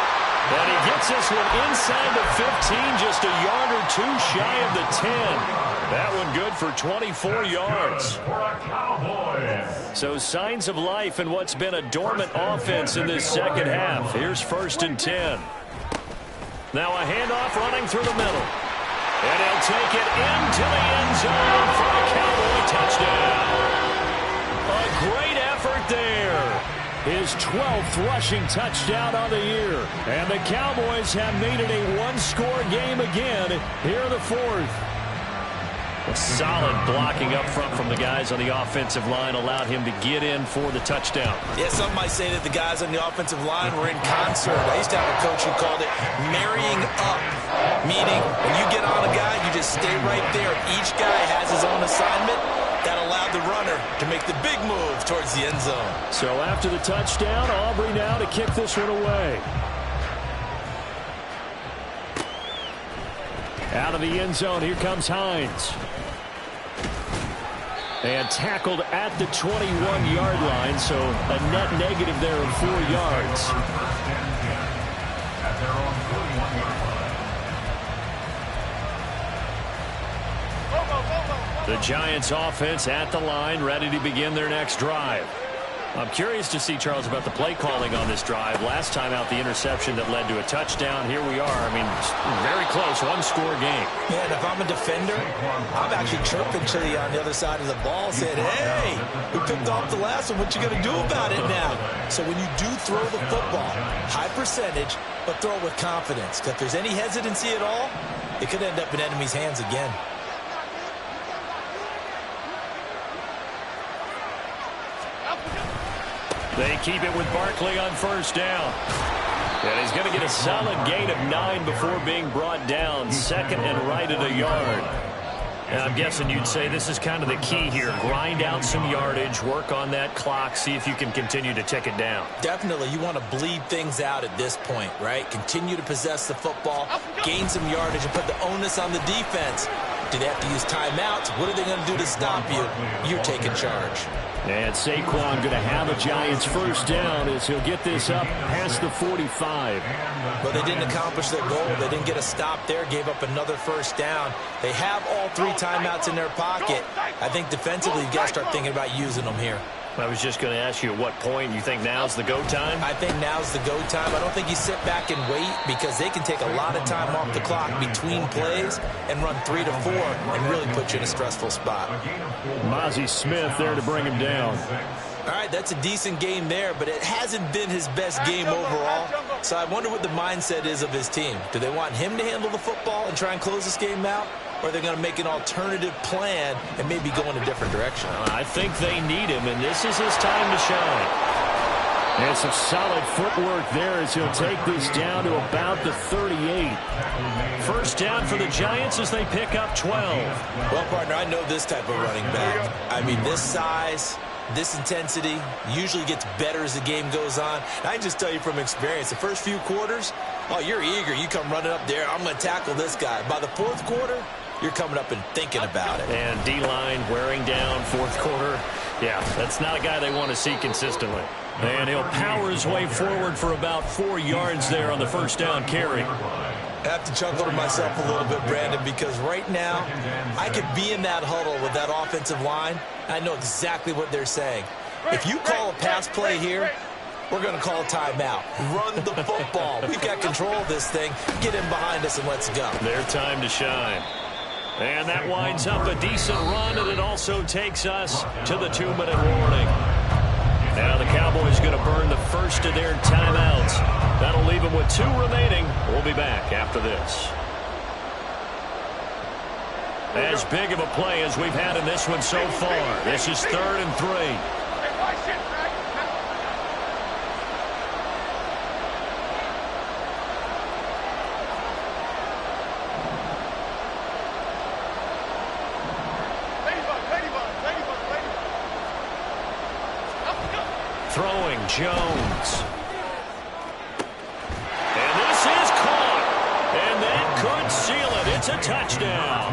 And he gets this one inside the 15, just a yard or 2 shy of the 10. That one good for 24 yards. So signs of life in what's been a dormant offense in this second half. Here's 1st and 10. Now a handoff running through the middle. And he'll take it into the end zone for a Cowboy touchdown. A great effort there. His 12th rushing touchdown on the year. And the Cowboys have made it a 1-score game again here in the 4th. A solid blocking up front from the guys on the offensive line allowed him to get in for the touchdown. Yeah, some might say that the guys on the offensive line were in concert. I used to have a coach who called it marrying up, meaning when you get on a guy, you just stay right there. Each guy has his own assignment. That allowed the runner to make the big move towards the end zone. So after the touchdown, Aubrey now to kick this one away. Out of the end zone, here comes Hines. And tackled at the 21-yard line, so a net negative there of 4 yards. At their own 41-yard line. The Giants offense at the line, ready to begin their next drive. I'm curious to see, Charles, about the play calling on this drive. Last time out, the interception that led to a touchdown. Here we are. I mean, very close, 1-score game. Yeah, and if I'm a defender, I'm actually chirping to you on the other side of the ball, saying, hey, we picked off the last one. What you going to do about it now? So when you do throw the football, high percentage, but throw it with confidence. Because if there's any hesitancy at all, it could end up in enemy's hands again. They keep it with Barkley on first down. And he's going to get a solid gain of 9 before being brought down. Second and right at a yard. And I'm guessing you'd say this is kind of the key here. Grind out some yardage, work on that clock, see if you can continue to tick it down. Definitely. You want to bleed things out at this point, right? Continue to possess the football, gain some yardage, and put the onus on the defense. Do they have to use timeouts? What are they going to do to stop you? You're taking charge. And Saquon going to have a Giants first down as he'll get this up past the 45. But they didn't accomplish their goal. They didn't get a stop there, gave up another first down. They have all 3 timeouts in their pocket. I think defensively you've got to start thinking about using them here. I was just going to ask you at what point you think now's the go time? I think now's the go time. I don't think you sit back and wait because they can take a lot of time off the clock between plays and run 3 to 4 and really put you in a stressful spot. Mozzie Smith there to bring him down. All right, that's a decent game there, but it hasn't been his best game overall. So I wonder what the mindset is of his team. Do they want him to handle the football and try and close this game out? Or are they going to make an alternative plan and maybe go in a different direction? I think they need him, and this is his time to shine. And some solid footwork there as he'll take this down to about the 38. First down for the Giants as they pick up 12. Well, partner, I know this type of running back. I mean, this size, this intensity usually gets better as the game goes on. And I can just tell you from experience, the first few quarters, oh, you're eager. You come running up there, I'm going to tackle this guy. By the fourth quarter, you're coming up and thinking about it. And D-line wearing down fourth quarter. Yeah, that's not a guy they want to see consistently. And he'll power his way forward for about 4 yards there on the first down carry. I have to chuckle to myself a little bit, Brandon, because right now I could be in that huddle with that offensive line, and I know exactly what they're saying. If you call a pass play here, we're going to call a timeout. Run the football. We've got control of this thing. Get in behind us and let's go. Their time to shine. And that winds up a decent run, and it also takes us to the 2-minute warning. Now the Cowboys going to burn the first of their timeouts. That'll leave them with 2 remaining. We'll be back after this. As big of a play as we've had in this one so far. This is 3rd and 3. Throwing Jones. And this is caught. And that could seal it. It's a touchdown.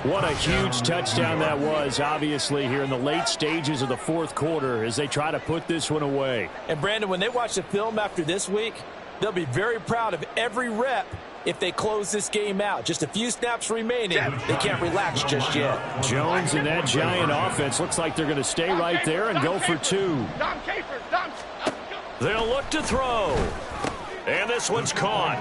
What a huge touchdown that was, obviously, here in the late stages of the fourth quarter as they try to put this one away. And, Brandon, when they watch the film after this week, they'll be very proud of every rep if they close this game out. Just a few snaps remaining. They can't relax just yet. Jones and that Giant offense looks like they're going to stay right there and go for 2. They'll look to throw. And this one's caught.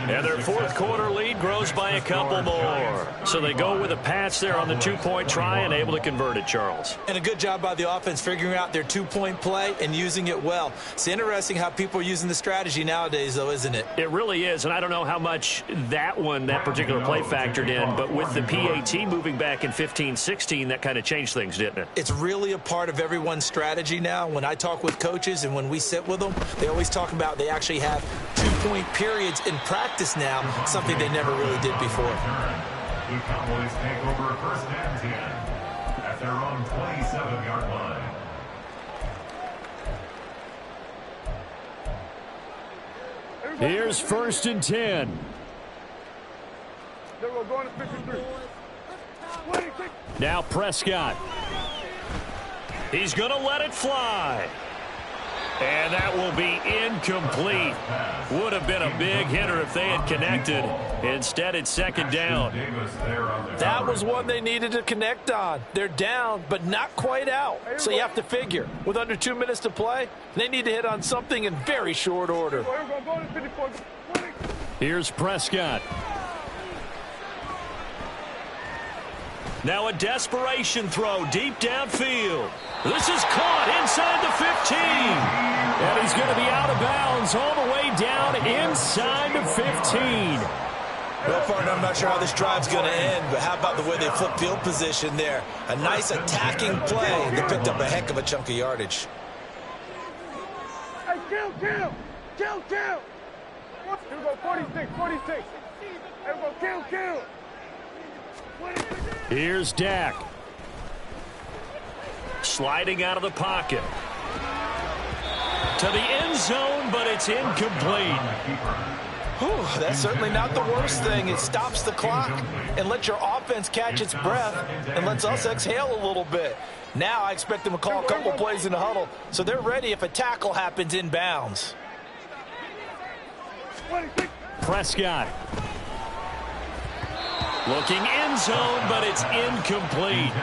And their fourth quarter lead grows by a couple more. So they go with a pass there on the 2-point try and able to convert it, Charles. And a good job by the offense figuring out their 2-point play and using it well. It's interesting how people are using the strategy nowadays, though, isn't it? It really is, and I don't know how much that particular play factored in, but with the PAT moving back in 15-16, that kind of changed things, didn't it? It's really a part of everyone's strategy now. When I talk with coaches and when we sit with them, they always talk about they actually have 2-point periods in practice now, something they never really did before. The Cowboys take over 1st and 10 at their own 27-yard line. Here's 1st and 10. Now Prescott. He's going to let it fly. And that will be incomplete. Would have been a big hitter if they had connected. Instead, it's 2nd down. That was one they needed to connect on. They're down, but not quite out. So you have to figure, with under 2 minutes to play, they need to hit on something in very short order. Here's Prescott. Now a desperation throw deep downfield. This is caught inside the 15. And he's going to be out of bounds all the way down inside the 15. Well, partner, I'm not sure how this drive's going to end, but how about the way they flip field position there? A nice attacking play. They picked up a heck of a chunk of yardage. Kill! Here we go, 46. Here we go, kill! Here's Dak. Sliding out of the pocket. To the end zone, but it's incomplete. Whew, that's certainly not the worst thing. It stops the clock and lets your offense catch its breath and lets us exhale a little bit. Now I expect them to call a couple plays in the huddle so they're ready if a tackle happens inbounds. Prescott. Looking end zone, but it's incomplete.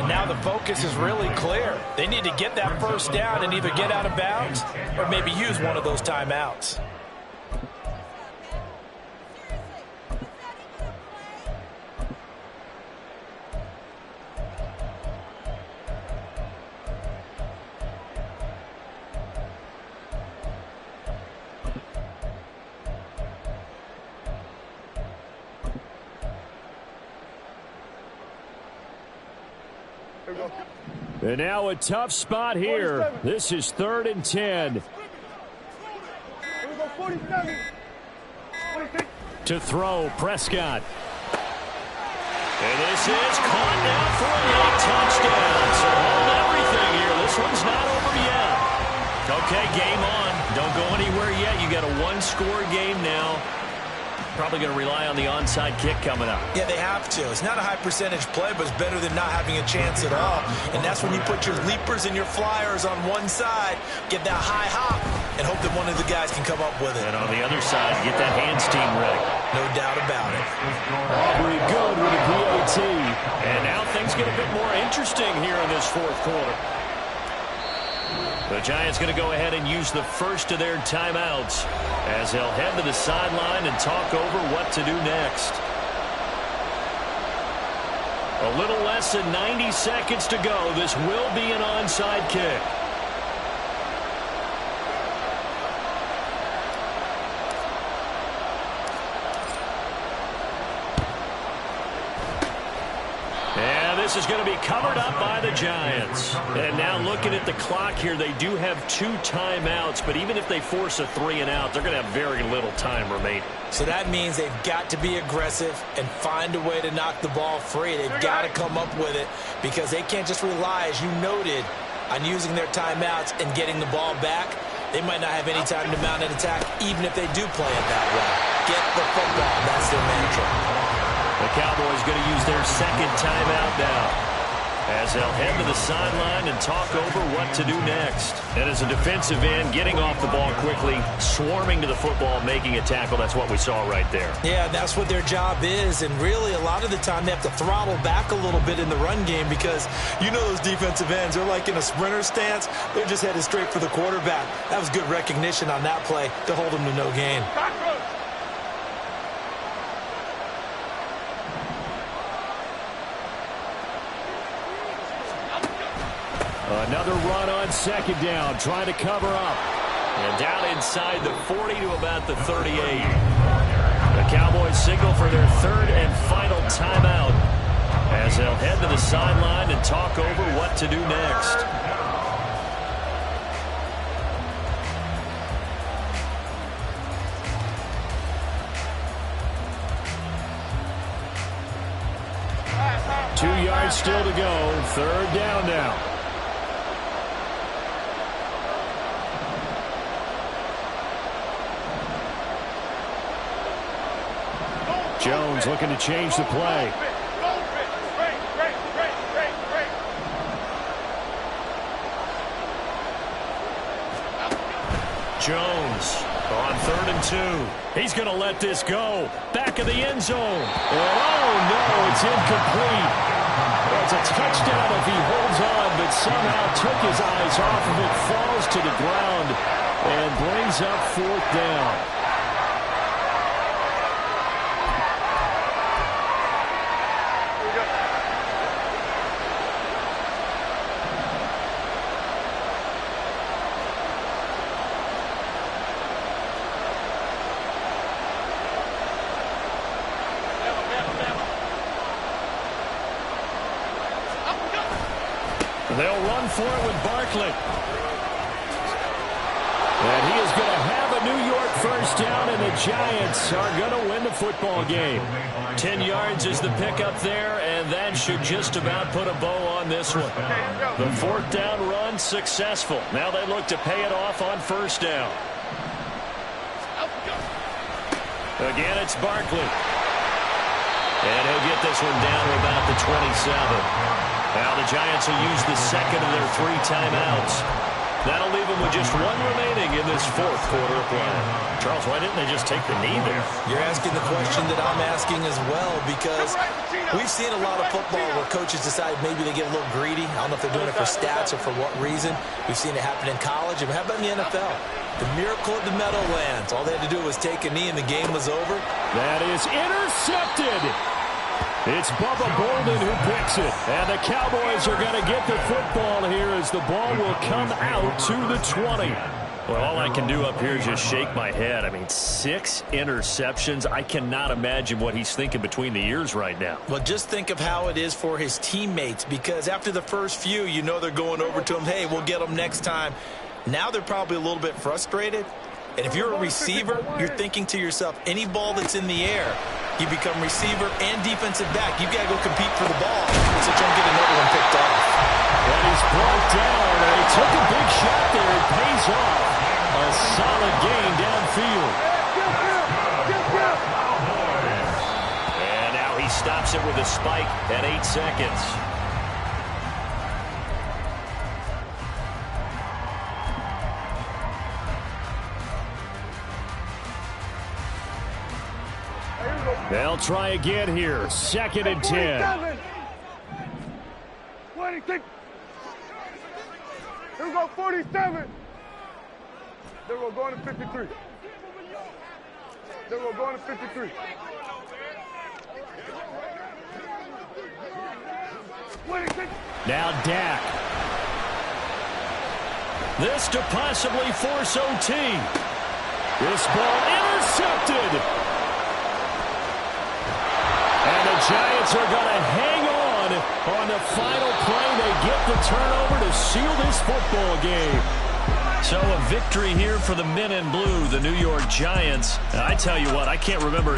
Now the focus is really clear. They need to get that first down and either get out of bounds or maybe use one of those timeouts. And now a tough spot here. This is 3rd and 10. To throw, Prescott. And this is caught now for a late touchdown. So hold everything here. This one's not over yet. Okay, game on. Don't go anywhere yet. You got a one-score game now. Probably going to rely on the onside kick coming up. Yeah, they have to. It's not a high percentage play, but it's better than not having a chance at all. And that's when you put your leapers and your flyers on one side, get that high hop, and hope that one of the guys can come up with it. And on the other side, get that hands team ready. No doubt about it. Aubrey good with a PAT. And now things get a bit more interesting here in this fourth quarter. The Giants going to go ahead and use the first of their timeouts as they'll head to the sideline and talk over what to do next. A little less than 90 seconds to go. This will be an onside kick. This is going to be covered up by the Giants. And now looking at the clock here, they do have 2 timeouts, but even if they force a 3-and-out, they're going to have very little time remaining. So that means they've got to be aggressive and find a way to knock the ball free. They've got to come up with it because they can't just rely, as you noted, on using their timeouts and getting the ball back. They might not have any time to mount an attack, even if they do play it that way. Get the football. That's their mantra. The Cowboys going to use their second timeout now as they'll head to the sideline and talk over what to do next. And as a defensive end, getting off the ball quickly, swarming to the football, making a tackle, that's what we saw right there. Yeah, that's what their job is. And really, a lot of the time, they have to throttle back a little bit in the run game because you know those defensive ends, they're like in a sprinter stance. They're just headed straight for the quarterback. That was good recognition on that play to hold them to no gain. Another run on second down, trying to cover up. And down inside the 40 to about the 38. The Cowboys signal for their third and final timeout as they'll head to the sideline and talk over what to do next. Two yards still to go. Third down now. Jones looking to change the play. Jones on 3rd and 2. He's going to let this go. Back of the end zone. And oh no, it's incomplete. It's a touchdown if he holds on, but somehow took his eyes off of it, falls to the ground, and brings up 4th down. They'll run for it with Barkley. first down, and the Giants are going to win the football game. 10 yards is the pickup there, and that should just about put a bow on this one. The fourth down run successful. Now they look to pay it off on first down. Again, it's Barkley. And he'll get this one down to about the 27. Now the Giants will use the second of their 3 timeouts. That'll leave them with just one remaining in this fourth quarter of play. Charles, why didn't they just take the knee there? You're asking the question that I'm asking as well, because we've seen a lot of football where coaches decide maybe they get a little greedy. I don't know if they're doing it for stats or for what reason. We've seen it happen in college. And how about in the NFL? The miracle of the Meadowlands. All they had to do was take a knee and the game was over. That is intercepted. It's Bubba Bolden who picks it. And the Cowboys are going to get the football here as the ball will come out to the 20. Well, all I can do up here is just shake my head. I mean, 6 interceptions. I cannot imagine what he's thinking between the ears right now. Well, just think of how it is for his teammates, because after the first few, you know they're going over to him, hey, we'll get them next time. Now they're probably a little bit frustrated. And if you're a receiver, you're thinking to yourself, any ball that's in the air, you become receiver and defensive back. You've got to go compete for the ball, so don't get another one picked off. And he's brought down. And he took a big shot there. It pays off. A solid gain downfield. And now he stops it with a spike at 8 seconds. They'll try again here. 2nd and 10. 26. Here we go, 47. Then we're going to 53. Then we're going to 53. 26. Now Dak. This to possibly force OT. This ball intercepted. And the Giants are going to hang on the final play. They get the turnover to seal this football game. So a victory here for the men in blue, the New York Giants. I tell you what, I can't remember a